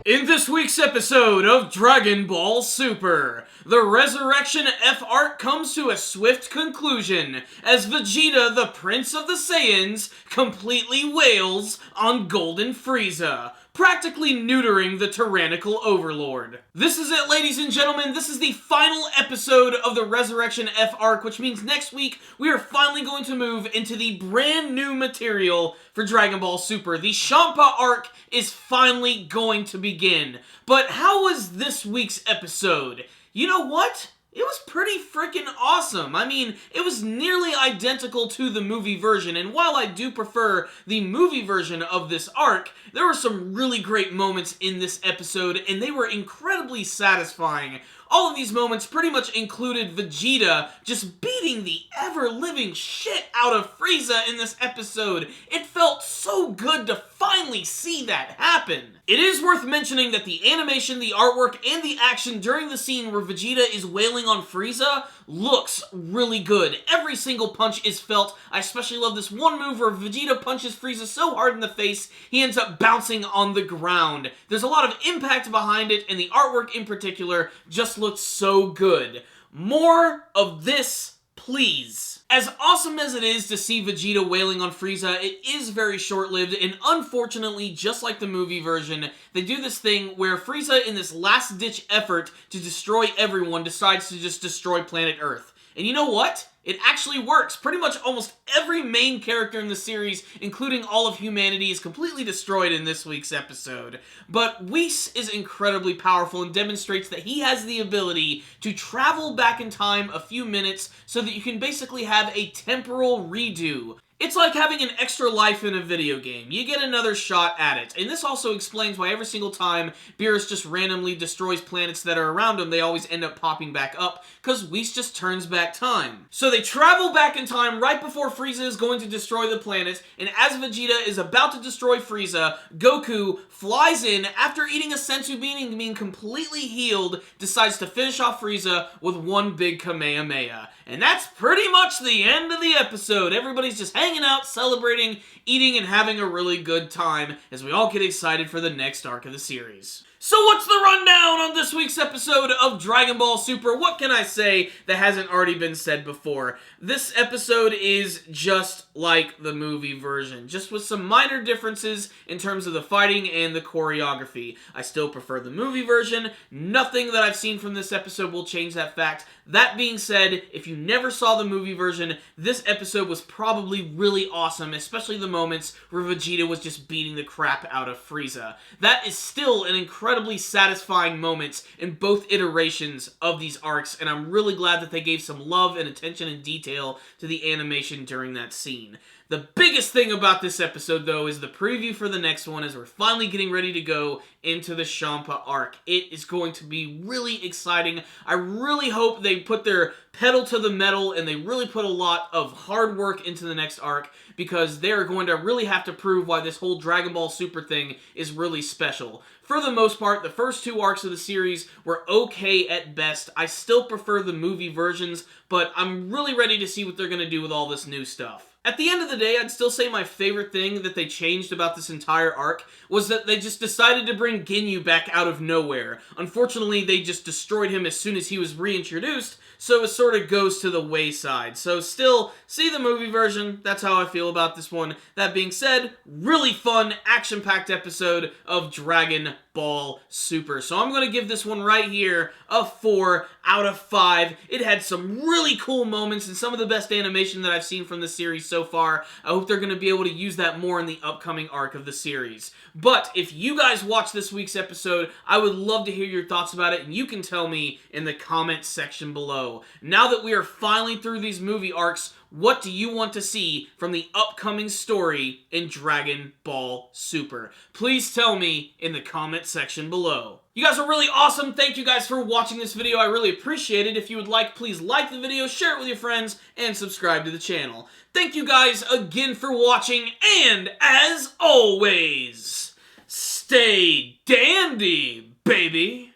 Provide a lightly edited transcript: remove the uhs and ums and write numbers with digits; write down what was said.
In this week's episode of Dragon Ball Super, the Resurrection F arc comes to a swift conclusion as Vegeta, the Prince of the Saiyans, completely wails on Golden Frieza, practically neutering the tyrannical overlord. This is it, ladies and gentlemen. This is the final episode of the Resurrection F arc, which means next week we are finally going to move into the brand new material for Dragon Ball Super. The Champa arc is finally going to begin. But how was this week's episode? You know what? It was pretty freaking awesome. I mean, it was nearly identical to the movie version, and while I do prefer the movie version of this arc, there were some really great moments in this episode, and they were incredibly satisfying. All of these moments pretty much included Vegeta just beating the ever-living shit out of Frieza in this episode. It felt so good to finally see that happen. It is worth mentioning that the animation, the artwork, and the action during the scene where Vegeta is wailing on Frieza looks really good. Every single punch is felt. I especially love this one move where Vegeta punches Frieza so hard in the face, he ends up bouncing on the ground. There's a lot of impact behind it, and the artwork in particular just looks so good. More of this, please. As awesome as it is to see Vegeta wailing on Frieza, it is very short-lived, and unfortunately, just like the movie version, they do this thing where Frieza, in this last-ditch effort to destroy everyone, decides to just destroy planet Earth. And you know what? It actually works. Pretty much almost every main character in the series, including all of humanity, is completely destroyed in this week's episode. But Whis is incredibly powerful and demonstrates that he has the ability to travel back in time a few minutes so that you can basically have a temporal redo. It's like having an extra life in a video game. You get another shot at it. And this also explains why every single time Beerus just randomly destroys planets that are around him, they always end up popping back up, because Whis just turns back time. So they travel back in time right before Frieza is going to destroy the planet, and as Vegeta is about to destroy Frieza, Goku flies in, after eating a senzu bean and being completely healed, decides to finish off Frieza with one big Kamehameha. And that's pretty much the end of the episode. Everybody's just hanging out, celebrating, eating, and having a really good time as we all get excited for the next arc of the series. So what's the rundown on this week's episode of Dragon Ball Super? What can I say that hasn't already been said before? This episode is just like the movie version, just with some minor differences in terms of the fighting and the choreography. I still prefer the movie version. Nothing that I've seen from this episode will change that fact. That being said, if you never saw the movie version, this episode was probably really awesome, especially the moments where Vegeta was just beating the crap out of Frieza. That is still an incredibly satisfying moment in both iterations of these arcs, and I'm really glad that they gave some love and attention and detail to the animation during that scene. The biggest thing about this episode, though, is the preview for the next one as we're finally getting ready to go into the Champa arc. It is going to be really exciting. I really hope they put their pedal to the metal and they really put a lot of hard work into the next arc, because they're going to really have to prove why this whole Dragon Ball Super thing is really special. For the most part, the first two arcs of the series were okay at best. I still prefer the movie versions, but I'm really ready to see what they're going to do with all this new stuff. At the end of the day, I'd still say my favorite thing that they changed about this entire arc was that they just decided to bring Ginyu back out of nowhere. Unfortunately, they just destroyed him as soon as he was reintroduced, so it sort of goes to the wayside. So still, see the movie version. That's how I feel about this one. That being said, really fun, action-packed episode of Dragon Ball Super. So I'm going to give this one right here a 4 out of 5. It had some really cool moments and some of the best animation that I've seen from the series so far. I hope they're going to be able to use that more in the upcoming arc of the series. But if you guys watch this week's episode, I would love to hear your thoughts about it, and you can tell me in the comment section below. Now that we are finally through these movie arcs, what do you want to see from the upcoming story in Dragon Ball Super? Please tell me in the comment section below. You guys are really awesome. Thank you guys for watching this video. I really appreciate it. If you would like, please like the video, share it with your friends, and subscribe to the channel. Thank you guys again for watching, and as always, stay dandy, baby!